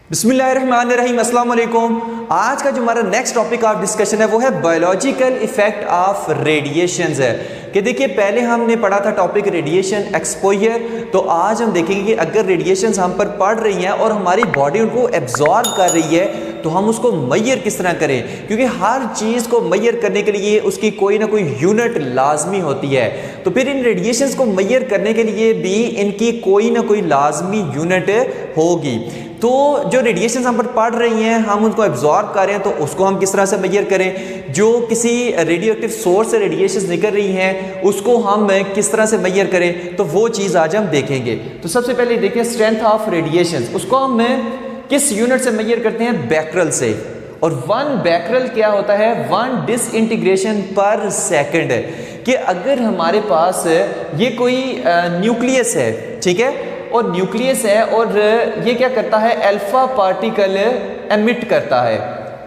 बिस्मिल्लाहिर्रहमानिर्रहीम, अस्सलाम वालेकुम। आज का जो हमारा नेक्स्ट टॉपिक ऑफ डिस्कशन है वो है बायोलॉजिकल इफेक्ट ऑफ रेडिएशंस है। कि देखिए पहले हमने पढ़ा था टॉपिक रेडिएशन एक्सपोजर, तो आज हम देखेंगे कि अगर रेडिएशंस हम पर पड़ रही हैं और हमारी बॉडी उनको एब्जॉर्ब कर रही है तो हम उसको मैयर किस तरह करें, क्योंकि हर चीज़ को मैयर करने के लिए उसकी कोई ना कोई यूनिट लाजमी होती है। तो फिर इन रेडिएशंस को मैयर करने के लिए भी इनकी कोई ना कोई लाजमी यूनिट होगी। तो जो रेडिएशंस हम पर पड़ रही हैं हम उनको एब्जॉर्ब कर रहे हैं, तो उसको हम किस तरह से मैयर करें। जो किसी रेडियो एक्टिव सोर्स से रेडिएशंस निकल रही हैं उसको हम किस तरह से मैयर करें, तो वो चीज़ आज हम देखेंगे। तो सबसे पहले देखिए स्ट्रेंथ ऑफ रेडिएशंस, उसको हम किस यूनिट से मैयर करते हैं, बैकरल से। और 1 बैकरल क्या होता है, 1 डिसइंटीग्रेशन पर सेकंड है। कि अगर हमारे पास ये कोई न्यूक्लियस है, ठीक है, और न्यूक्लियस है और ये क्या करता है, अल्फा पार्टिकल एमिट करता है,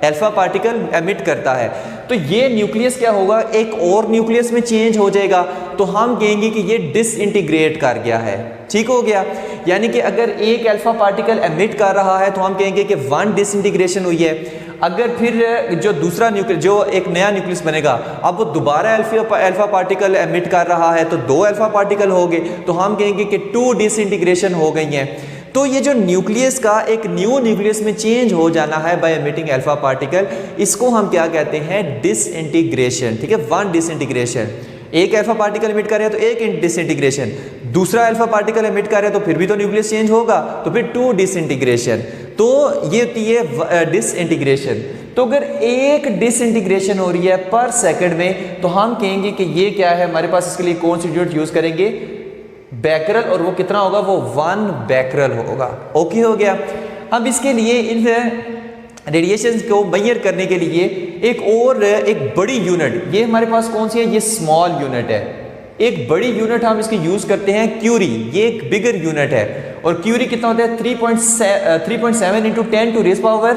अल्फा पार्टिकल एमिट करता है, तो ये न्यूक्लियस क्या होगा, एक और न्यूक्लियस में चेंज हो जाएगा। तो हम कहेंगे कि ये डिसइंटीग्रेट कर गया है, ठीक हो गया। यानी कि अगर एक अल्फा पार्टिकल एमिट कर रहा है तो हम कहेंगे कि 1 डिसइंटीग्रेशन हुई है। अगर फिर जो दूसरा न्यूक्लियस, जो एक नया न्यूक्लियस बनेगा, अब वो दोबारा अल्फा पार्टिकल एमिट कर रहा है तो 2 अल्फा पार्टिकल हो गए, तो हम कहेंगे कि 2 डिसइंटीग्रेशन हो गई हैं। तो ये जो न्यूक्लियस का एक न्यू न्यूक्लियस में चेंज हो जाना है बाय एमिटिंग अल्फा पार्टिकल, इसको हम क्या कहते हैं, डिसइंटीग्रेशन, ठीक है। 1 डिसइंटीग्रेशन, एक अल्फा पार्टिकल एमिट कर रहे हैं तो एक डिसइंटीग्रेशन, दूसरा अल्फा पार्टिकल एमिट कर रहे हैं तो फिर भी तो न्यूक्लियस चेंज होगा, तो फिर 2 डिसइंटीग्रेशन। तो ये होती है डिसइंटीग्रेशन। तो अगर एक डिसइंटीग्रेशन हो रही है पर सेकंड में तो हम कहेंगे कि ये क्या है, हमारे पास इसके लिए कौन सी यूनिट यूज करेंगे, बैकरल, और वो कितना होगा, वो 1 बैकरल होगा। ओके हो गया। अब इसके लिए इन रेडिएशन को मैयर करने के लिए एक बड़ी यूनिट, ये हमारे पास कौन सी है, ये स्मॉल यूनिट है। एक बड़ी यूनिट हम इसकी यूज करते हैं क्यूरी, ये एक बिगर यूनिट है। और क्यूरी कितना होता है, 3.7 into 10 to raise power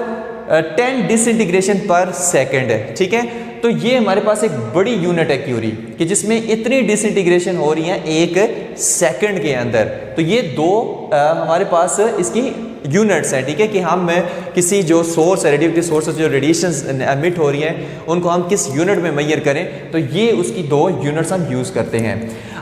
10 disintegration per second है, ठीक है। तो ये हमारे पास एक बड़ी यूनिट है क्यूरी, कि जिसमें इतनी डिसइंटीग्रेशन हो रही है 1 सेकंड के अंदर। तो ये 2 हमारे पास इसकी यूनिट्स हैं, ठीक है, कि हम किसी जो सोर्स है, रेडियोएक्टिव सोर्स जो रेडिएशन एमिट हो रही हैं उनको हम किस यूनिट में मैयर करें, तो ये उसकी 2 यूनिट्स हम यूज़ करते हैं।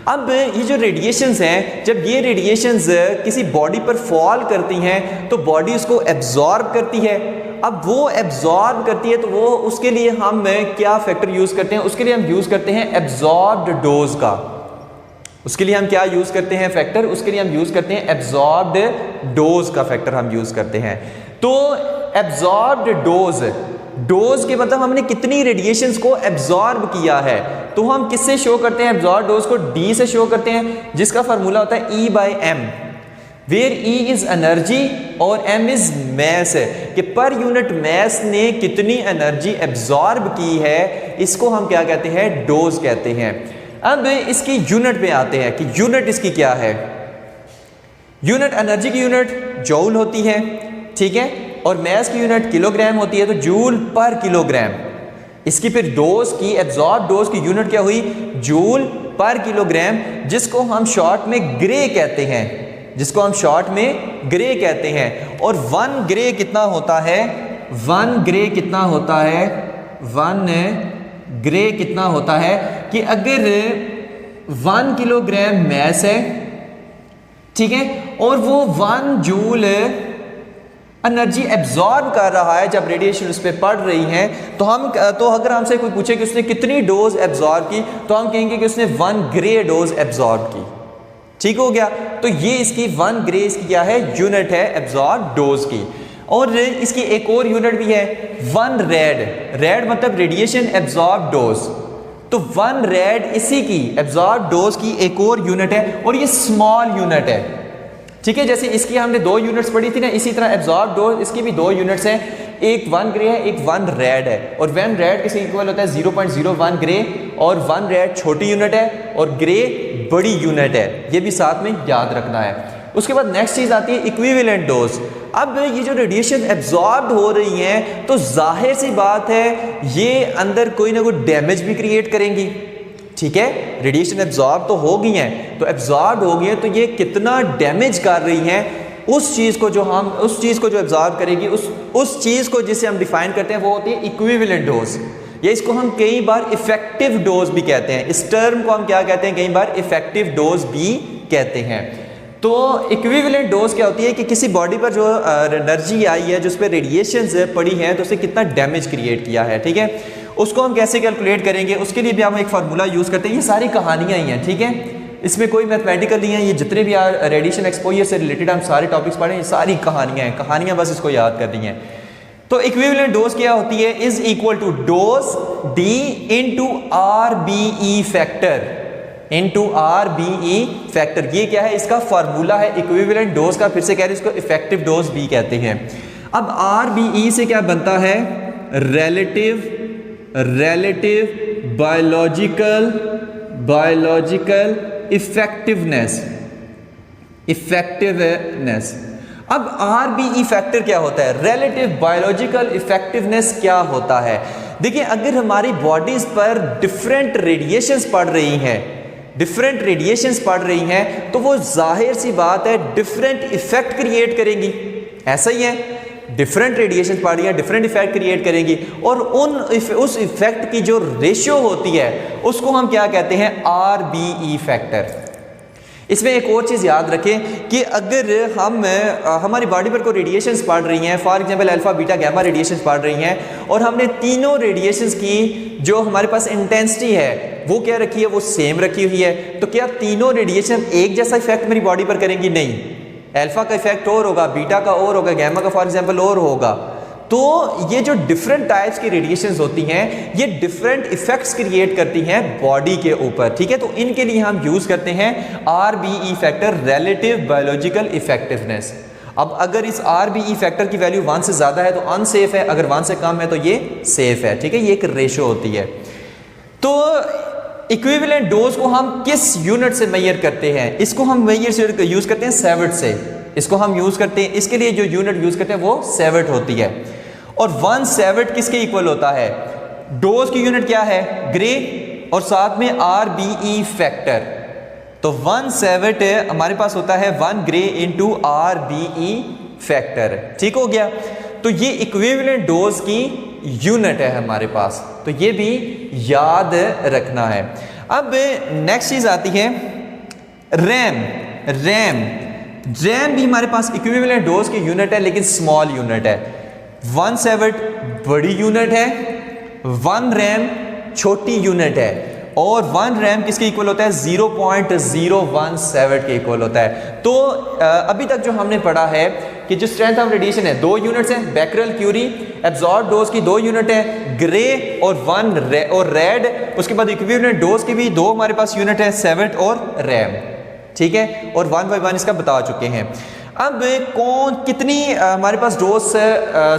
अब ये जो रेडिएशंस हैं, जब ये रेडिएशंस किसी बॉडी पर फॉल करती हैं तो बॉडी उसको एब्जॉर्ब करती है। अब वो एब्जॉर्ब करती है तो वो उसके लिए हम क्या फैक्टर यूज़ करते हैं, उसके लिए हम यूज़ करते हैं एब्जॉर्ब्ड डोज का। उसके लिए हम क्या यूज़ करते हैं फैक्टर, उसके लिए हम यूज़ करते हैं एब्जॉर्ब्ड डोज का फैक्टर हम यूज़ करते हैं। तो एब्जॉर्ब्ड डोज के मतलब हमने कितनी रेडिएशंस को एब्जॉर्ब किया है, तो हम किससे शो करते हैं, एब्जॉर्ब डोज को D से शो करते हैं, जिसका फार्मूला होता है E/m, where E is energy और M इज मैस है, कि पर यूनिट मैस ने कितनी एनर्जी एब्जॉर्ब की है, इसको हम क्या कहते हैं, डोज कहते हैं। अब इसकी यूनिट पे आते हैं कि यूनिट इसकी क्या है। यूनिट एनर्जी की यूनिट जूल होती है, ठीक है, और मैस की यूनिट किलोग्राम होती है, तो जूल पर किलोग्राम। इसकी फिर डोज की, एब्जॉर्ब डोज की यूनिट क्या हुई, जूल पर किलोग्राम, जिसको हम शॉर्ट में ग्रे कहते हैं, जिसको हम शॉर्ट में ग्रे कहते हैं। और 1 ग्रे कितना होता है, 1 ग्रे कितना होता है, 1 ग्रे कितना होता है, कि अगर 1 किलोग्राम मैस है, ठीक है, और वो 1 जूल एनर्जी एब्जॉर्ब कर रहा है जब रेडिएशन उस पर पड़ रही है, तो अगर हमसे कोई पूछे कि उसने कितनी डोज एब्जॉर्ब की, तो हम कहेंगे कि उसने 1 ग्रे डोज एब्जॉर्ब की, ठीक हो गया। तो ये इसकी 1 ग्रे इसकी क्या है, यूनिट है एब्जॉर्ब डोज की। और इसकी एक और यूनिट भी है 1 रेड मतलब रेडिएशन एब्जॉर्ब डोज, तो 1 रेड इसी की एब्जॉर्ब डोज की एक और यूनिट है, और ये स्मॉल यूनिट है, ठीक है। जैसे इसकी हमने 2 यूनिट्स पढ़ी थी ना, इसी तरह एब्जॉर्ब डोज इसकी भी 2 यूनिट्स हैं, एक 1 ग्रे है, एक 1 रेड है। और 1 रेड किसी इक्वल होता है 0.01 ग्रे, और 1 रेड छोटी यूनिट है और ग्रे बड़ी यूनिट है, ये भी साथ में याद रखना है। उसके बाद नेक्स्ट चीज आती है इक्विवेलेंट डोज। अब ये जो रेडिएशन एब्जॉर्ब हो रही हैं तो जाहिर सी बात है ये अंदर कोई ना कोई डैमेज भी क्रिएट करेंगी, ठीक है। रेडिएशन एब्जॉर्ब तो हो गई हैं, तो एब्जॉर्ब हो गई हैं तो ये कितना डैमेज कर रही हैं उस चीज़ को जो एब्जॉर्ब करेगी, उस चीज़ को जिसे हम डिफाइन करते हैं वो होती है इक्विवेलेंट डोज, या इसको हम कई बार इफेक्टिव डोज भी कहते हैं। इस टर्म को हम क्या कहते हैं, कई बार इफेक्टिव डोज भी कहते हैं। तो इक्विवेलेंट डोज क्या होती है कि किसी बॉडी पर जो एनर्जी आई है, जो उस पर रेडिएशंस पड़ी हैं, तो उसने कितना डैमेज क्रिएट किया है, ठीक है, उसको हम कैसे कैलकुलेट करेंगे, उसके लिए भी हम एक फार्मूला यूज़ करते हैं। ये सारी कहानियाँ ही हैं, ठीक है, इसमें कोई मैथमेटिकल नहीं है। ये जितने भी रेडिएशन एक्सपोजर से रिलेटेड हम सारे टॉपिक्स पढ़े, ये सारी कहानियाँ हैं, कहानियाँ बस इसको याद करनी है। तो इक्विवेलेंट डोज क्या होती है, is equal to dose D into RBE factor, into RBE factor. ये क्या है, इसका फार्मूला है इक्विवेलेंट डोज का। फिर से कह रहे हैं इसको इफेक्टिव डोज भी कहते हैं। अब RBE से क्या बनता है, रिलेटिव बायोलॉजिकल इफेक्टिवनेस। अब RBE फैक्टर क्या होता है, रिलेटिव बायोलॉजिकल इफेक्टिवनेस क्या होता है। देखिए, अगर हमारी बॉडीज पर डिफरेंट रेडिएशंस पड़ रही हैं तो वो जाहिर सी बात है डिफरेंट इफेक्ट क्रिएट करेंगी। ऐसा ही है, डिफरेंट रेडिएशन पड़ रही है, डिफरेंट इफेक्ट क्रिएट करेंगी, और उस इफेक्ट की जो रेशियो होती है उसको हम क्या कहते हैं, RBE फैक्टर। इसमें एक और चीज़ याद रखें कि अगर हमारी बॉडी पर कोई रेडिएशंस पड़ रही हैं, for example alpha beta gamma radiations पड़ रही हैं, और हमने तीनों रेडिएशंस की जो हमारे पास इंटेंसिटी है वो क्या रखी है, वो सेम रखी हुई है, तो क्या तीनों रेडिएशन एक जैसा इफेक्ट मेरी बॉडी पर करेंगी? नहीं, अल्फा का इफेक्ट और होगा, बीटा का और होगा, गैमा का फॉर एग्जांपल और होगा। तो ये जो डिफरेंट टाइप्स की रेडिएशंस होती हैं, ये डिफरेंट इफेक्ट्स क्रिएट करती हैं बॉडी के ऊपर, ठीक है। तो इनके लिए हम यूज करते हैं RBE factor, relative biological effectiveness. अब अगर इस RBE फैक्टर की वैल्यू 1 से ज्यादा है तो अनसेफ है, अगर 1 से कम है तो ये सेफ है, ठीक है। ये एक रेशो होती है। तो इक्विवेलेंट डोज को हम किस यूनिट से मेजर करते हैं, इसको हम मेजर यूज करते हैं सेवर्ट से, इसको हम यूज करते हैं, इसके लिए जो यूनिट यूज करते हैं वो सेवर्ट होती है। और 1 सेवर्ट किसके इक्वल होता है, डोज की यूनिट क्या है, ग्रे, और साथ में RBE फैक्टर। तो 1 सेवर्ट हमारे पास होता है 1 ग्रे इंटू RBE फैक्टर, ठीक हो गया। तो ये इक्विवेलेंट डोज की यूनिट है हमारे पास, तो ये भी याद रखना है। अब नेक्स्ट चीज आती है रैम भी हमारे पास इक्विवेलेंट डोज की यूनिट है, लेकिन स्मॉल यूनिट है। 1 सेवर्ट बड़ी यूनिट है, 1 रैम छोटी यूनिट है, और 1 रैम किसके इक्वल होता है, 0.01 सेवर्ट के इक्वल होता है। तो अभी तक जो हमने पढ़ा है कि जो स्ट्रेंथ ऑफ रेडिएशन है 2 यूनिट्स हैं, बैकरल क्यूरी, एब्जॉर्ब डोज की 2 यूनिट है, ग्रे और 1 और रेड। उसके बाद इक्विवेलेंट डोज की भी 2 हमारे पास यूनिट है, सेवर्ट और रैम, ठीक है। और 1 बाय 1 इसका बता चुके हैं। अब कितनी हमारे पास डोज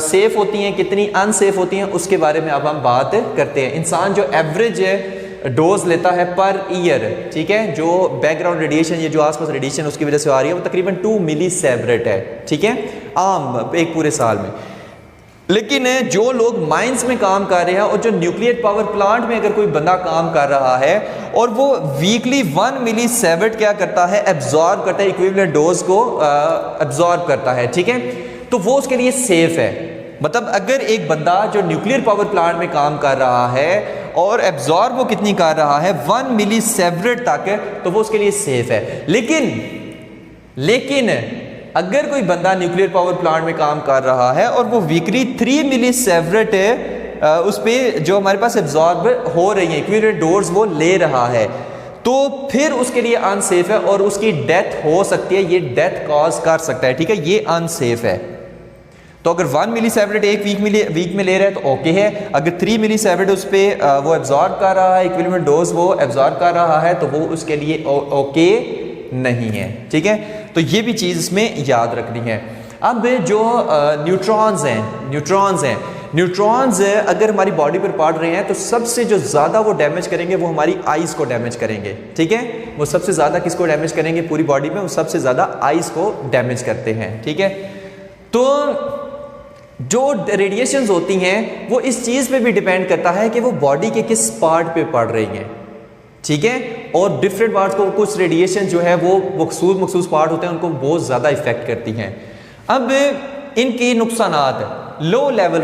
सेफ होती हैं, कितनी अनसेफ होती हैं, उसके बारे में अब हम बात करते हैं। इंसान जो एवरेज डोज लेता है पर ईयर, ठीक है, जो बैकग्राउंड रेडिएशन, ये जो आसपास रेडिएशन उसकी वजह से आ रही है, वो तकरीबन 2 मिलीसीवरेट है, ठीक है, आम एक पूरे साल में। लेकिन जो लोग माइंस में काम कर रहे हैं और जो न्यूक्लियर पावर प्लांट में अगर कोई बंदा काम कर रहा है और वो वीकली 1 मिलीसीवरेट क्या करता है, एब्जॉर्ब करता है, इक्विवेलेंट डोज को एब्जॉर्ब करता है, ठीक है, तो वो उसके लिए सेफ है। मतलब अगर एक बंदा जो न्यूक्लियर पावर प्लांट में काम कर रहा है और एब्जॉर्ब वो कितनी कर रहा है, 1 मिलीसीवरेट तक, तो वो उसके लिए सेफ है। लेकिन अगर कोई बंदा न्यूक्लियर पावर प्लांट में काम कर रहा है और वो वीकली 3 मिलीसीवरेट उस पर जो हमारे पास एब्जॉर्ब हो रही है इक्विवेलेंट डोज वो ले रहा है, तो फिर उसके लिए अनसेफ है और उसकी डेथ हो सकती है, ये डेथ कॉज कर सकता है, ठीक है, ये अनसेफ है। तो अगर 1 मिलीसीवरेट एक वीक में ले रहा है तो ओके है। अगर 3 मिलीसीवरेट उस पर वो एब्जॉर्ब कर रहा है, इक्विवेलेंट डोज वो एब्जॉर्ब कर रहा है, तो वो उसके लिए ओके नहीं है, ठीक है। तो ये भी चीज़ इसमें याद रखनी है। अब जो न्यूट्रॉन्स हैं अगर हमारी बॉडी पर पड़ रहे हैं तो सबसे जो ज़्यादा वो डैमेज करेंगे वो हमारी आइज़ को डैमेज करेंगे, ठीक है। वो सबसे ज़्यादा किसको डैमेज करेंगे पूरी बॉडी में, वो सबसे ज़्यादा आइज़ को डैमेज करते हैं, ठीक है। तो जो रेडिएशंस होती हैं वो इस चीज़ पे भी डिपेंड करता है कि वो बॉडी के किस पार्ट पे पड़ रही हैं, ठीक है। और डिफरेंट पार्ट्स को कुछ रेडिएशन जो है वो मखसूस पार्ट होते हैं, उनको बहुत ज़्यादा इफेक्ट करती हैं। अब इनके नुकसानात, लो लेवल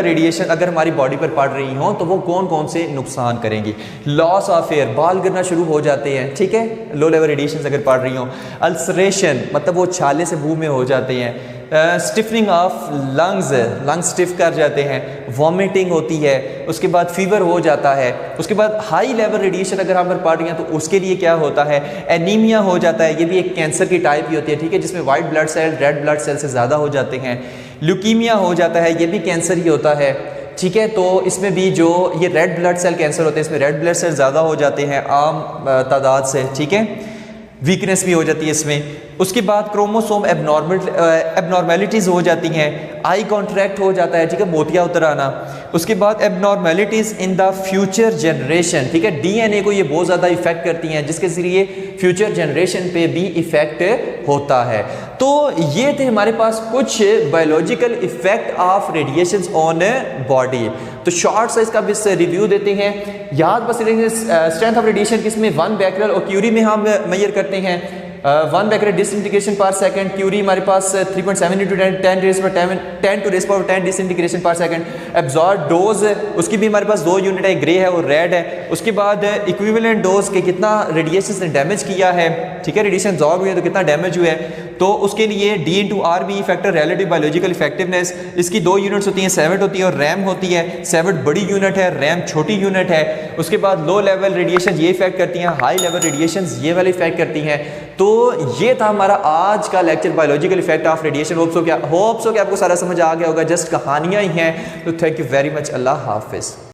रेडिएशन अगर हमारी बॉडी पर पड़ रही हो तो वो कौन कौन से नुकसान करेंगी। लॉस ऑफ एयर, बाल गिरना शुरू हो जाते हैं, ठीक है, लो लेवल रेडिएशन अगर पड़ रही हो। अल्सरेशन मतलब वो छाले से मुंह में हो जाते हैं। स्टिफनिंग ऑफ लंग्स स्टिफ कर जाते हैं। वॉमिटिंग होती है, उसके बाद फीवर हो जाता है। उसके बाद हाई लेवल रेडिएशन अगर हम पर पड़ रही हैं तो उसके लिए क्या होता है, एनीमिया हो जाता है। ये भी एक कैंसर की टाइप ही होती है, ठीक है, जिसमें white blood cell red blood cell से ज़्यादा हो जाते हैं। ल्यूकीमिया हो जाता है, ये भी कैंसर ही होता है, ठीक है। तो इसमें भी जो ये रेड ब्लड सेल कैंसर होते हैं, इसमें रेड ब्लड सेल ज़्यादा हो जाते हैं आम तादाद से, ठीक है। वीकनेस भी हो जाती है इसमें। उसके बाद क्रोमोसोम एबनॉर्मेलिटीज़ हो जाती हैं, आई कॉन्ट्रैक्ट हो जाता है, ठीक है, मोतिया उतर आना। उसके बाद abnormalities in the future generation, ठीक है, डीएनए को ये बहुत ज़्यादा इफेक्ट करती हैं, जिसके ज़रिए फ्यूचर जनरेशन पे भी इफेक्ट होता है। तो ये थे हमारे पास कुछ biological effect of radiations on body. तो शॉर्ट सा इसका भी रिव्यू देते हैं। याद बस स्ट्रेंथ ऑफ रेडिएशन किसमें 1 becquerel और क्यूरी में हम मेजर करते हैं। 1 becquerel disintegration per second, curie हमारे पास 3.7 × 10⁻10 disintegration per second. Absorb dose, उसकी भी हमारे पास 2 यूनिट है, ग्रे है और रेड है। उसके बाद इक्विवेलेंट डोज के कितना रेडिएशन ने डैमेज किया है, ठीक है, रेडिएशन एब्जॉर्ब हुई है तो कितना डैमेज हुआ है। तो उसके लिए D/RB factor, relative biological effectiveness, इसकी 2 यूनिट्स होती हैं, सेवेट होती है और रैम होती है। सेवेट बड़ी यूनिट है, रैम छोटी यूनिट है। उसके बाद लो लेवल रेडिएशन ये इफेक्ट करती हैं, हाई लेवल रेडिएशन ये वाले इफेक्ट करती हैं। तो ये था हमारा आज का lecture, biological effect of radiation. Hopes हो कि आपको सारा समझ आ गया होगा, जस्ट कहानियां ही हैं। तो थैंक यू वेरी मच, अल्लाह हाफिज़।